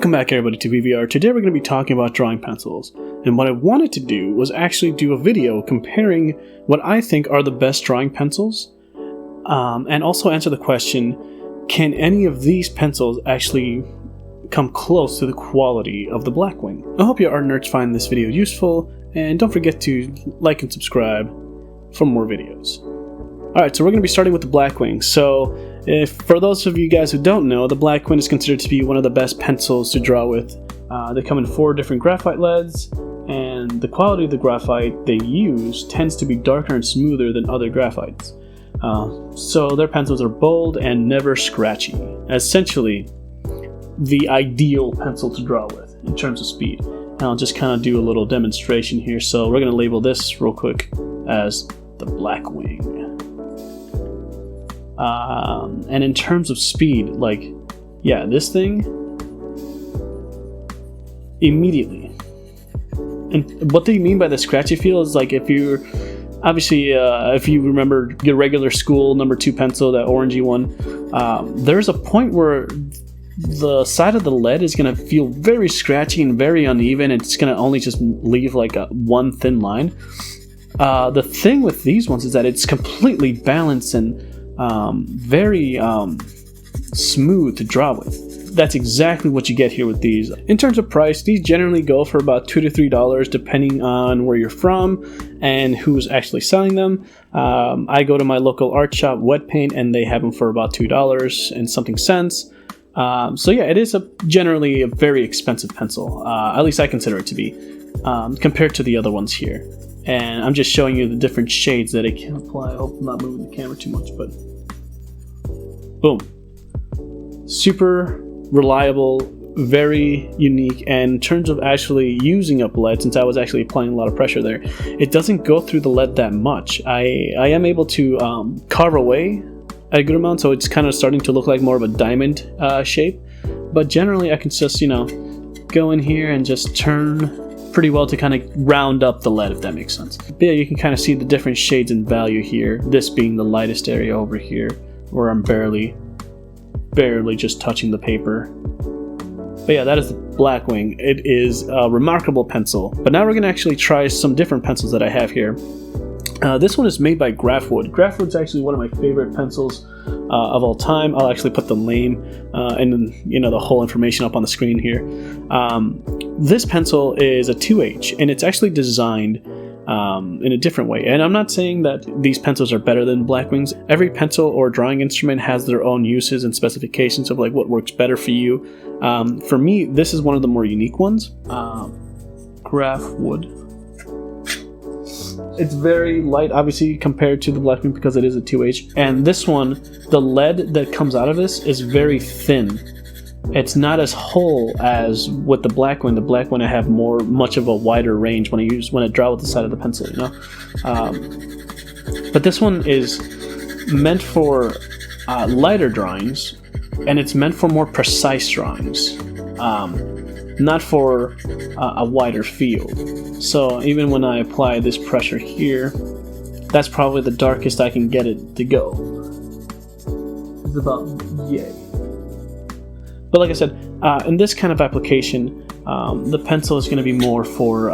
Welcome back everybody to VVR. Today we're going to be talking about drawing pencils. And what I wanted to do was actually do a video comparing what I think are the best drawing pencils. And also answer the question, can any of these pencils actually come close to the quality of the Blackwing? I hope you art nerds find this video useful, and don't forget to like and subscribe for more videos. Alright, so we're going to be starting with the Blackwing. So, for those of you guys who don't know, the Blackwing is considered to be one of the best pencils to draw with. They come in 4 different graphite leads, and the quality of the graphite they use tends to be darker and smoother than other graphites. So their pencils are bold and never scratchy. Essentially, the ideal pencil to draw with in terms of speed. And I'll just kind of do a little demonstration here. So we're going to label this real quick as the Blackwing. And in terms of speed, like, yeah, this thing immediately. And what they mean by the scratchy feel is like if you're obviously if you remember your regular school number 2 pencil, that orangey one, there's a point where the side of the lead is going to feel very scratchy and very uneven. It's going to only just leave like one thin line. The thing with these ones is that it's completely balanced and very smooth to draw with. That's exactly what you get here with these. In terms of price, these generally go for about $2 to $3 depending on where you're from and who's actually selling them. I go to my local art shop, Wet Paint, and they have them for about $2 and something cents. So yeah, it is generally a very expensive pencil. At least I consider it to be, compared to the other ones here. And I'm just showing you the different shades that it can apply. I hope I'm not moving the camera too much, but boom. Super reliable, very unique, and in terms of actually using up lead, since I was actually applying a lot of pressure there, it doesn't go through the lead that much. I am able to carve away a good amount, so it's kind of starting to look like more of a diamond shape. But generally I can just, you know, go in here and just turn pretty well to kind of round up the lead, if that makes sense. But yeah, you can kind of see the different shades in value here, this being the lightest area over here where I'm barely just touching the paper. But yeah, that is the Blackwing. It is a remarkable pencil. But now we're going to actually try some different pencils that I have here. This one is made by Graphwood. Graphwood's actually one of my favorite pencils of all time. I'll actually put the name and the whole information up on the screen here. This pencil is a 2H, and it's actually designed in a different way. And I'm not saying that these pencils are better than Blackwings. Every pencil or drawing instrument has their own uses and specifications of like what works better for you. For me, this is one of the more unique ones. Graphwood. It's very light, obviously, compared to the Blackwing because it is a 2H. And this one, the lead that comes out of this is very thin. It's not as whole as with the Blackwing. The Blackwing I have much of a wider range when I draw with the side of the pencil, you know. But this one is meant for lighter drawings, and it's meant for more precise drawings, not for a wider field. So even when I apply this pressure here, that's probably the darkest I can get it to go. It's about yay. But like I said, in this kind of application, the pencil is going to be more for,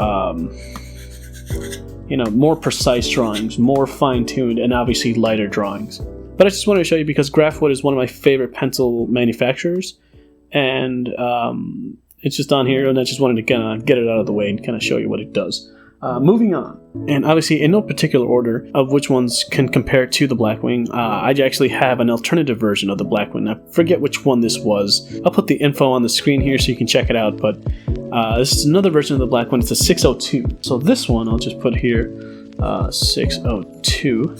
more precise drawings, more fine-tuned, and obviously lighter drawings. But I just wanted to show you because Graphwood is one of my favorite pencil manufacturers, and it's just on here, and I just wanted to kind of get it out of the way and kind of show you what it does. Moving on, and obviously in no particular order of which ones can compare to the Blackwing, I actually have an alternative version of the Blackwing. I forget which one this was. I'll put the info on the screen here so you can check it out, but this is another version of the Blackwing. It's a 602. So this one, I'll just put here, 602.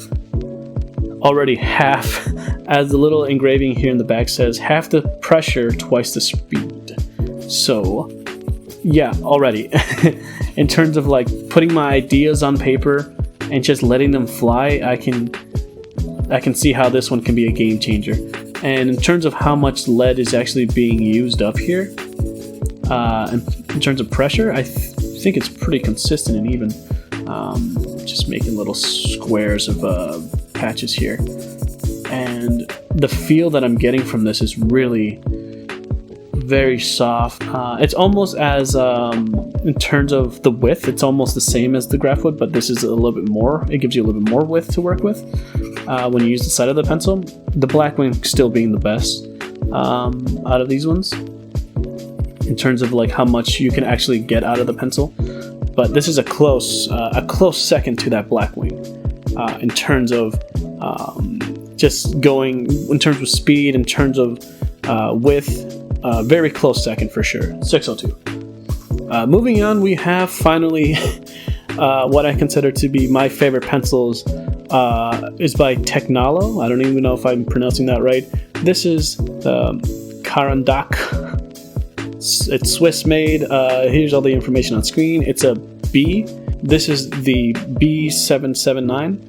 Already half, as the little engraving here in the back says, half the pressure, twice the speed. So, yeah, already. In terms of like putting my ideas on paper and just letting them fly, I can see how this one can be a game changer. And in terms of how much lead is actually being used up here, in terms of pressure, I think it's pretty consistent and even. Just making little squares of patches here. And the feel that I'm getting from this is really very soft. It's almost as, in terms of the width, it's almost the same as the Graphwood, but this is a little bit more. It gives you a little bit more width to work with when you use the side of the pencil. The Blackwing still being the best out of these ones in terms of like how much you can actually get out of the pencil. But this is a close second to that Blackwing in terms of just going in terms of speed, in terms of width. Very close second for sure. 602. Moving on, we have finally what I consider to be my favorite pencils. Is by Technalo. I don't even know if I'm pronouncing that right. This is the Carandac. It's Swiss made. Here's all the information on screen. It's a B. This is the B779.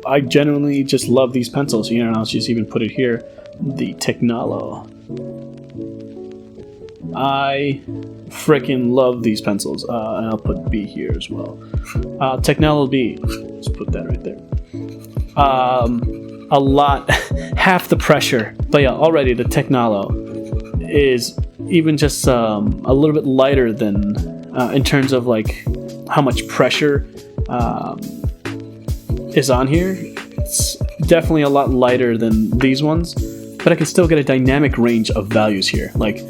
I genuinely just love these pencils here, and I'll just even put it here. The Technalo. I freaking love these pencils, and I'll put B here as well. Technalo B. Let's put that right there. A lot, half the pressure. But yeah, already the Technalo is even just a little bit lighter than in terms of like how much pressure is on here. It's definitely a lot lighter than these ones, but I can still get a dynamic range of values here. Like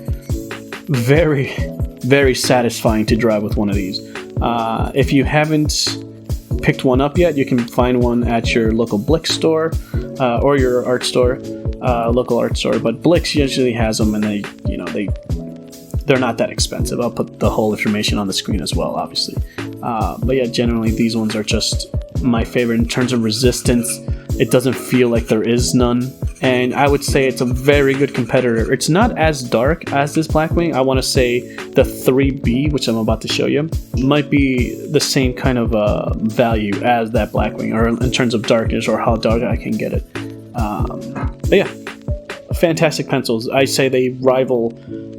very, very satisfying to drive with one of these. If you haven't picked one up yet, you can find one at your local Blick store or your art store, local art store. But Blick's usually has them, and they're not that expensive. I'll put the whole information on the screen as well, obviously. But yeah, generally these ones are just my favorite in terms of resistance. It doesn't feel like there is none, and I would say it's a very good competitor. It's not as dark as this Blackwing. I want to say the 3B, which I'm about to show you, might be the same kind of value as that Blackwing, or in terms of darkness or how dark I can get it. But yeah, fantastic pencils. I say they rival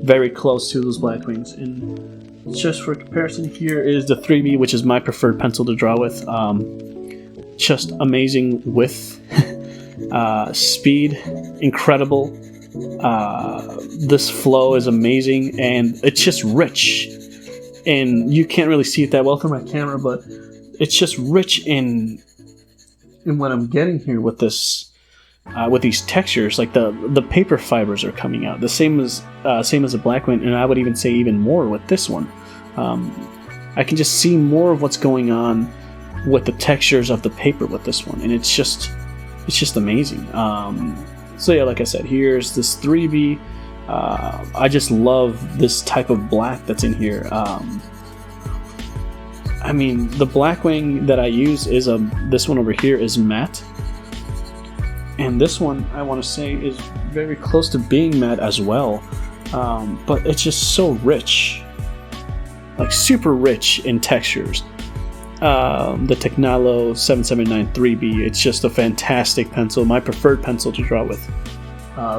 very close to those Blackwings. And just for comparison, here is the 3B, which is my preferred pencil to draw with. Just amazing width, speed, incredible. This flow is amazing, and it's just rich. And you can't really see it that well from my camera, but it's just rich in what I'm getting here with this, with these textures. Like the paper fibers are coming out the same as a Blackwing, and I would even say even more with this one. I can just see more of what's going on with the textures of the paper with this one, and it's just amazing. So yeah, like I said, here's this 3B. I just love this type of black that's in here. I mean, the Blackwing that I use is this one over here is matte, and this one I want to say is very close to being matte as well. But it's just so rich, like super rich in textures. The Technalo 779 3B, it's just a fantastic pencil, my preferred pencil to draw with.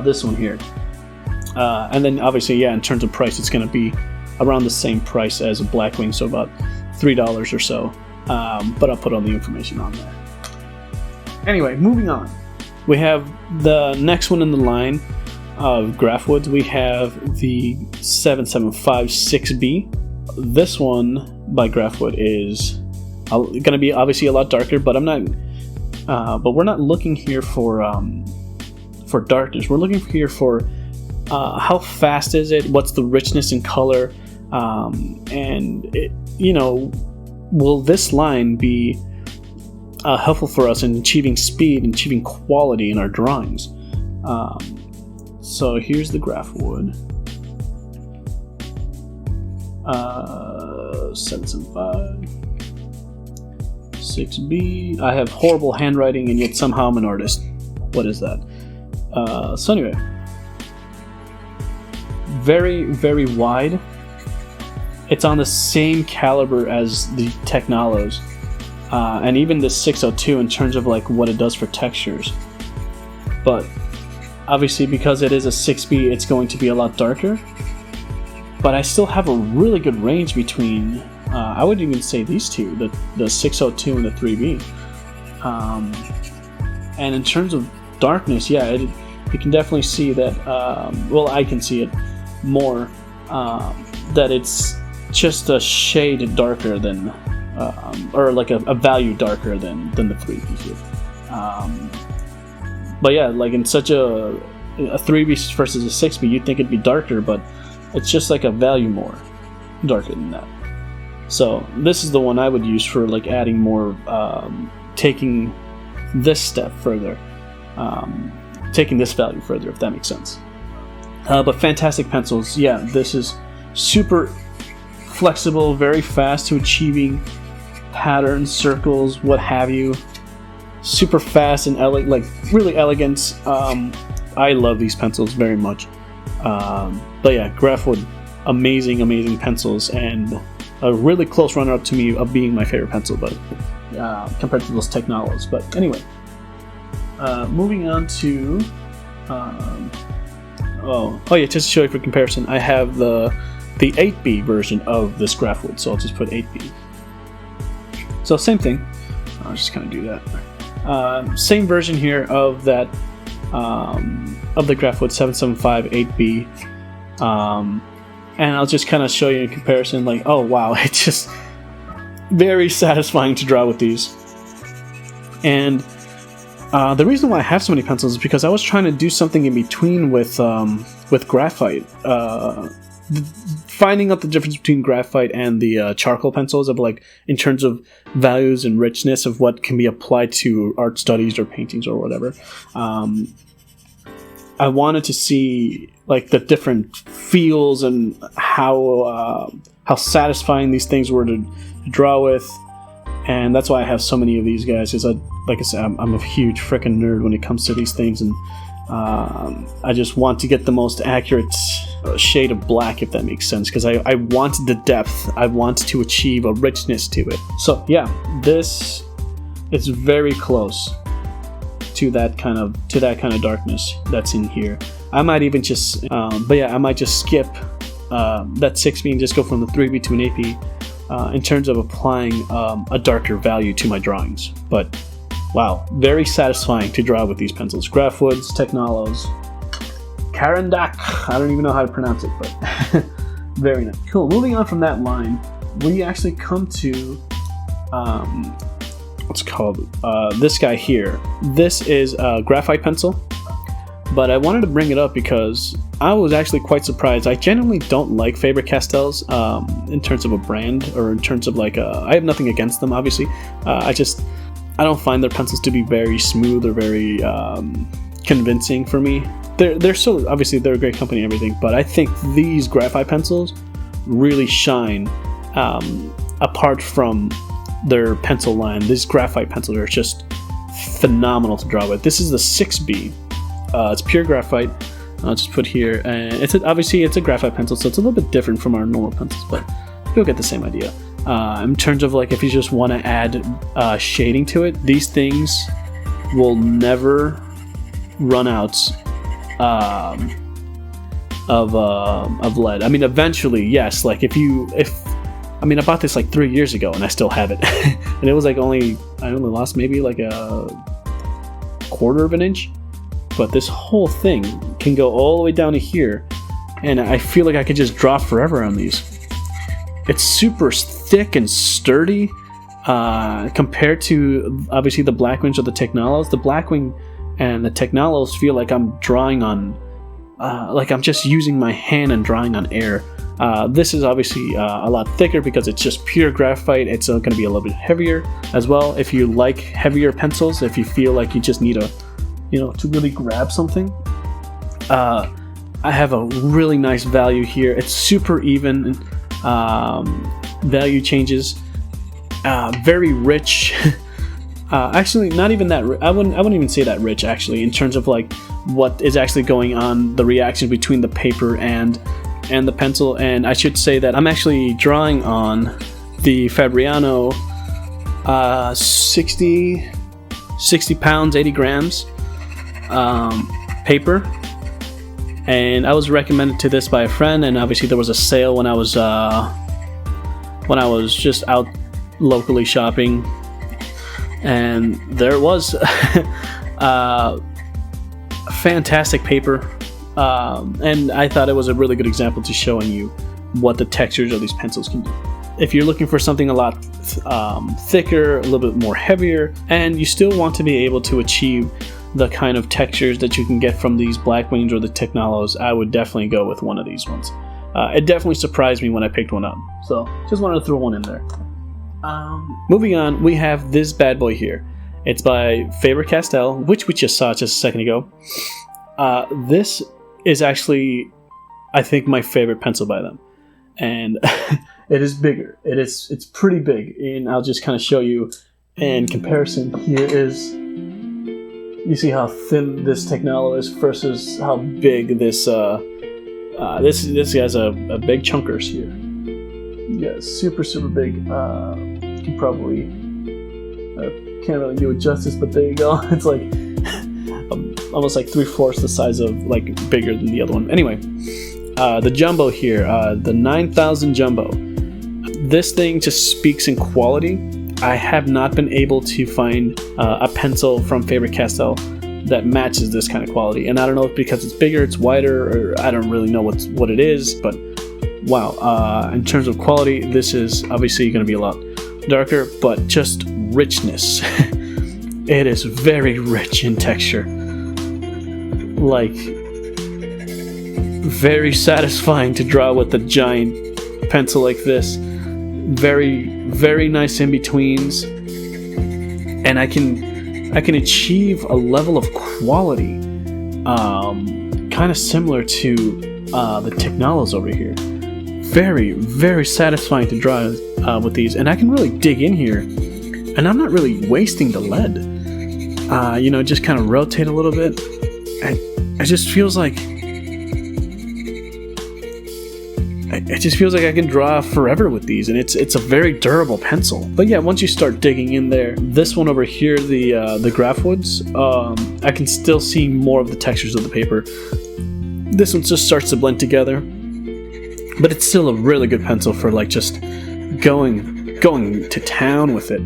This one here. And then obviously, yeah, in terms of price, it's going to be around the same price as a Blackwing, so about $3 or so. But I'll put all the information on there. Anyway, moving on. We have the next one in the line of Graphwoods. We have the 775 6B. This one by Graphwood is going to be obviously a lot darker, but but we're not looking here for darkness. We're looking here for how fast is it, what's the richness in color, and it, will this line be helpful for us in achieving speed and achieving quality in our drawings. So here's the Graphwood 775 6B. I have horrible handwriting, and yet somehow I'm an artist. What is that? So anyway, very, very wide. It's on the same caliber as the Technalos, and even the 602 in terms of like what it does for textures. But obviously, because it is a 6B, it's going to be a lot darker. But I still have a really good range between, I would even say these two, the 602 and the 3B. And in terms of darkness, yeah, you can definitely see that, well, I can see it more, that it's just a shade darker than, or like a value darker than the 3B here. But yeah, like in such a 3B versus a 6B, you'd think it'd be darker, but it's just like a value more darker than that. So this is the one I would use for like adding more, taking this step further, taking this value further, if that makes sense. But fantastic pencils. Yeah, this is super flexible, very fast to achieving patterns, circles, what have you. Super fast and like really elegant. I love these pencils very much. But yeah, Graphwood, amazing pencils, and a really close runner-up to me of being my favorite pencil, but compared to those Technolos. But anyway, moving on to oh yeah, just to show you for comparison, I have the 8B version of this Graphwood, so I'll just put 8B. So same thing. I'll just kind of do that. Same version here of that of the Graphwood 775 8B. And I'll just kind of show you in comparison, like, oh wow, it's just very satisfying to draw with these. And the reason why I have so many pencils is because I was trying to do something in between with Graphite. Finding out the difference between Graphite and the charcoal pencils, of like in terms of values and richness of what can be applied to art studies or paintings or whatever. I wanted to see like the different feels and how satisfying these things were to draw with, and that's why I have so many of these guys. Because like I said, I'm a huge freaking nerd when it comes to these things, and I just want to get the most accurate shade of black, if that makes sense, because I want the depth. I want to achieve a richness to it. So yeah, this is very close to that kind of darkness that's in here. I might even just but yeah, I might just skip that 6B and just go from the 3B to an 8B in terms of applying a darker value to my drawings. But wow, very satisfying to draw with these pencils. Graphwoods, Technolos, Karandak. I don't even know how to pronounce it, but very nice. Cool. Moving on from that line, we actually come to what's called this guy here. This is a graphite pencil, but I wanted to bring it up because I was actually quite surprised. I genuinely don't like FaberCastells in terms of a brand, or in terms of like I have nothing against them, obviously. I don't find their pencils to be very smooth or very convincing for me. They're still, obviously they're a great company and everything, but I think these graphite pencils really shine apart from their pencil line. These graphite pencils are just phenomenal to draw with. This is the 6B. It's pure graphite. I'll just put here, and obviously it's a graphite pencil, so it's a little bit different from our normal pencils, but you'll get the same idea. In terms of like if you just want to add shading to it, these things will never run out of lead. I mean, eventually, yes. Like I bought this like 3 years ago and I still have it, and it was like I only lost maybe like a quarter of an inch, but this whole thing can go all the way down to here, and I feel like I could just draw forever on these. It's super thick and sturdy compared to obviously the Blackwings or the Technolos. The Blackwing and the Technolos feel like I'm drawing on, like I'm just using my hand and drawing on air. This is obviously a lot thicker because it's just pure graphite. It's going to be a little bit heavier as well. If you like heavier pencils, if you feel like you just need to really grab something, I have a really nice value here. It's super even. Value changes, very rich. Actually, not even that. I wouldn't even say that rich, actually, in terms of like what is actually going on, the reaction between the paper and the pencil. And I should say that I'm actually drawing on the Fabriano 60 pounds, 80 grams paper. And I was recommended to this by a friend, and obviously there was a sale when I was just out locally shopping, and there it was. fantastic paper, and I thought it was a really good example to showing you what the textures of these pencils can do. If you're looking for something a lot thicker, a little bit more heavier, and you still want to be able to achieve the kind of textures that you can get from these Blackwings or the Technolos, I would definitely go with one of these ones. It definitely surprised me when I picked one up, so just wanted to throw one in there. Moving on, we have this bad boy here. It's by FaberCastell, which we just saw just a second ago. This is actually, I think, my favorite pencil by them, and it is bigger. It's pretty big, and I'll just kind of show you in comparison. Here is, you see how thin this Technolo is versus how big this this guy's a big chunkers here. Yeah, super big. You can probably can't really do it justice, but there you go. It's like almost like 3/4 the size of, like, bigger than the other one. Anyway, the jumbo here, the 9000 jumbo. This thing just speaks in quality. I have not been able to find a pencil from FaberCastell that matches this kind of quality, and I don't know if because it's bigger, it's wider, or I don't really know what it is, but wow. In terms of quality, this is obviously going to be a lot darker, but just richness. It is very rich in texture, like very satisfying to draw with a giant pencil like this. Very nice in betweens, and I can achieve a level of quality kind of similar to the Technolos over here. Very satisfying to draw with these, and I can really dig in here, and I'm not really wasting the lead. Just kind of rotate a little bit. It just feels like I can draw forever with these, and it's a very durable pencil. But yeah, once you start digging in there, this one over here, the Graphwoods, I can still see more of the textures of the paper. This one just starts to blend together, but it's still a really good pencil for, like, just going to town with it.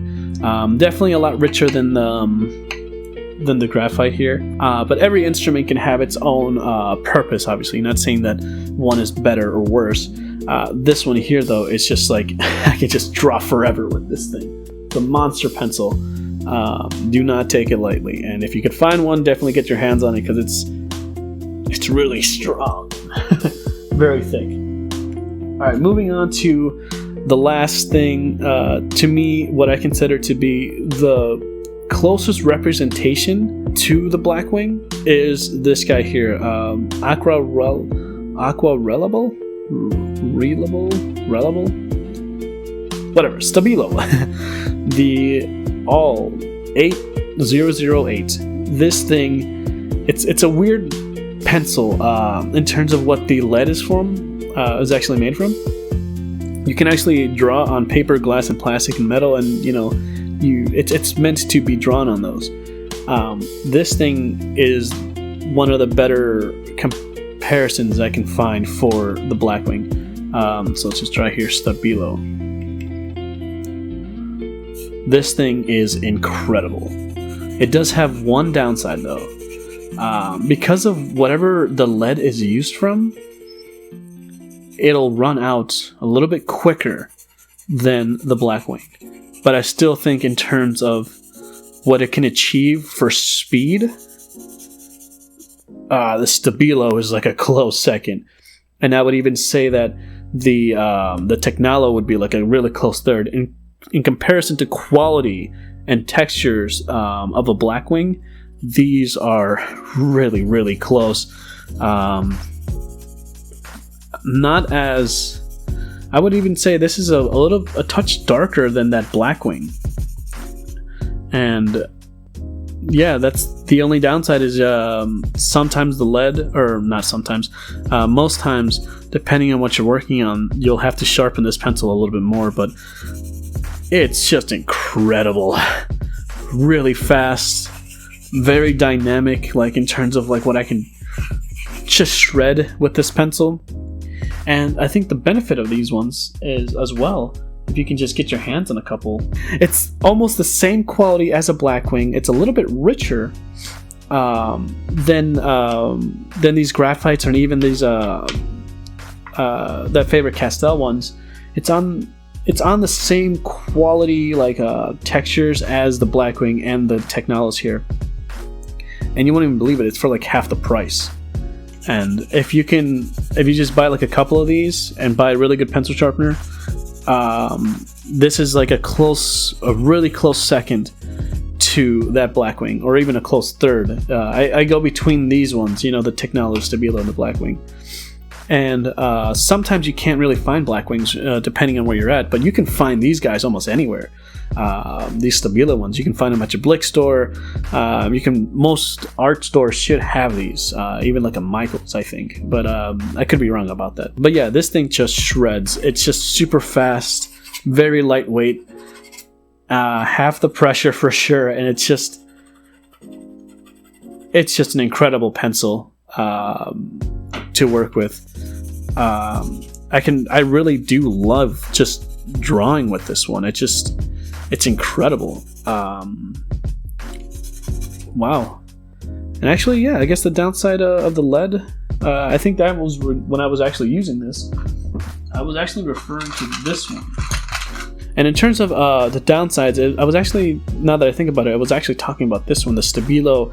Definitely a lot richer than the Graphite here, but every instrument can have its own purpose, obviously. Not saying that one is better or worse. This one here, though, is just like I can just draw forever with this thing. It's a monster pencil. Do not take it lightly, and if you could find one, definitely get your hands on it, because it's really strong. Very thick. Alright, moving on to the last thing, to me, what I consider to be the closest representation to the Blackwing is this guy here, Aqua Relable? Whatever, Stabilo. The all 8008. This thing, it's a weird pencil in terms of what the lead is is actually made from. You can actually draw on paper, glass, and plastic and metal, and it's meant to be drawn on those. This thing is one of the better comparisons I can find for the Blackwing. So let's just try here, Stabilo. This thing is incredible. It does have one downside, though. Because of whatever the lead is used from, it'll run out a little bit quicker than the Blackwing. But I still think in terms of what it can achieve for speed, the Stabilo is like a close second. And I would even say that the Technolo would be like a really close third. In comparison to quality and textures of a Blackwing, these are really close. Not as, I would even say this is a touch darker than that Blackwing. And yeah, that's the only downside is sometimes the lead, or not sometimes, most times, depending on what you're working on, you'll have to sharpen this pencil a little bit more, but it's just incredible. Really fast, very dynamic, like in terms of like what I can just shred with this pencil. And I think the benefit of these ones is, as well, if you can just get your hands on a couple, it's almost the same quality as a Blackwing. It's a little bit richer, than these graphites and even these that FaberCastell ones. It's on the same quality textures as the Blackwing and the Technolos here, and you won't even believe it. It's for like half the price. And if you just buy like a couple of these and buy a really good pencil sharpener, this is like a really close second to that Blackwing, or even a close third. I go between these ones, the Technolos, Stabilo, and the Blackwing. And sometimes you can't really find Blackwings depending on where you're at, but you can find these guys almost anywhere. These Stabilo ones, you can find them at your Blick store. Most art stores should have these, even like a Michael's, I think. But I could be wrong about that. But yeah, this thing just shreds. It's just super fast, very lightweight, half the pressure for sure, and it's just an incredible pencil to work with. I really do love just drawing with this one. It's incredible. Wow. And actually, yeah, I guess the downside of the lead, I think that was when I was actually using this, I was actually referring to this one. And in terms of the downsides, I was actually, now that I think about it, I was actually talking about this one, the Stabilo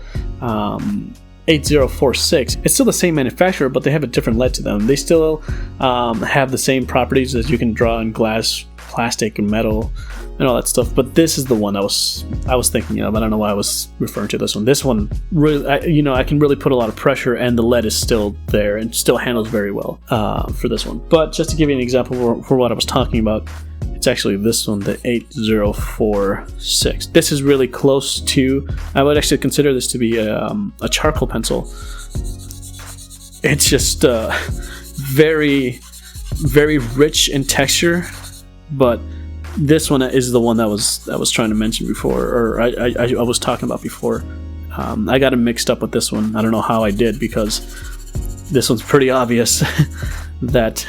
8046. It's still the same manufacturer, but they have a different lead to them. They still have the same properties as you can draw in glass, plastic, and metal, and all that stuff. But this is the one I was thinking of. I don't know why I was referring to this one. This one really, I can really put a lot of pressure, and the lead is still there and still handles very well for this one. But just to give you an example for what I was talking about, it's actually this one, the 8046. This is really close to, I would actually consider this to be a charcoal pencil. It's just very, very rich in texture, but this one is the one that I was trying to mention before, or I was talking about before. I got it mixed up with this one. I don't know how I did, because this one's pretty obvious that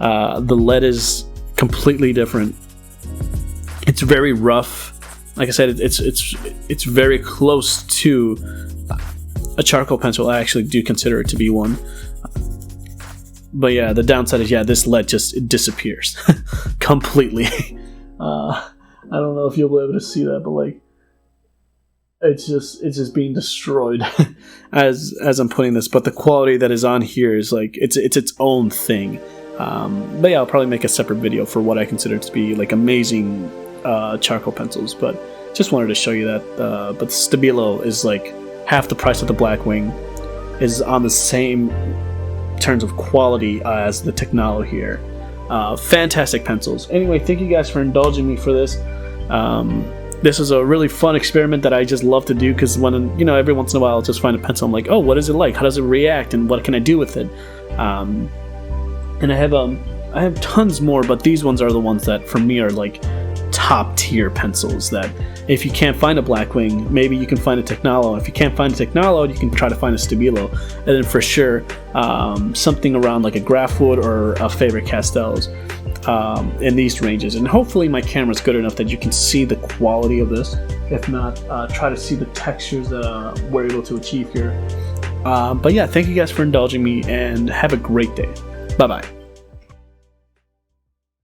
the lead is completely different. It's very rough. Like I said, it's very close to a charcoal pencil. I actually do consider it to be one. But yeah, the downside is, this lead just disappears completely. I don't know if you'll be able to see that, but like, it's just being destroyed as I'm putting this. But the quality that is on here is like, it's its own thing. But yeah, I'll probably make a separate video for what I consider to be like amazing charcoal pencils. But just wanted to show you that. But the Stabilo is like half the price of the Blackwing, is on the same terms of quality as the Technolo here. Fantastic pencils. Anyway, thank you guys for indulging me for this. This is a really fun experiment that I just love to do, because when every once in a while I'll just find a pencil, I'm like, oh, what is it like? How does it react? And what can I do with it? And I have tons more, but these ones are the ones that for me are like top tier pencils, that if you can't find a Blackwing, maybe you can find a Technolo. If you can't find a Technolo, you can try to find a Stabilo. And then for sure, something around like a Graphwood or a FaberCastell's in these ranges. And hopefully my camera's good enough that you can see the quality of this. If not, try to see the textures that we're able to achieve here. But yeah, thank you guys for indulging me, and have a great day. Bye-bye.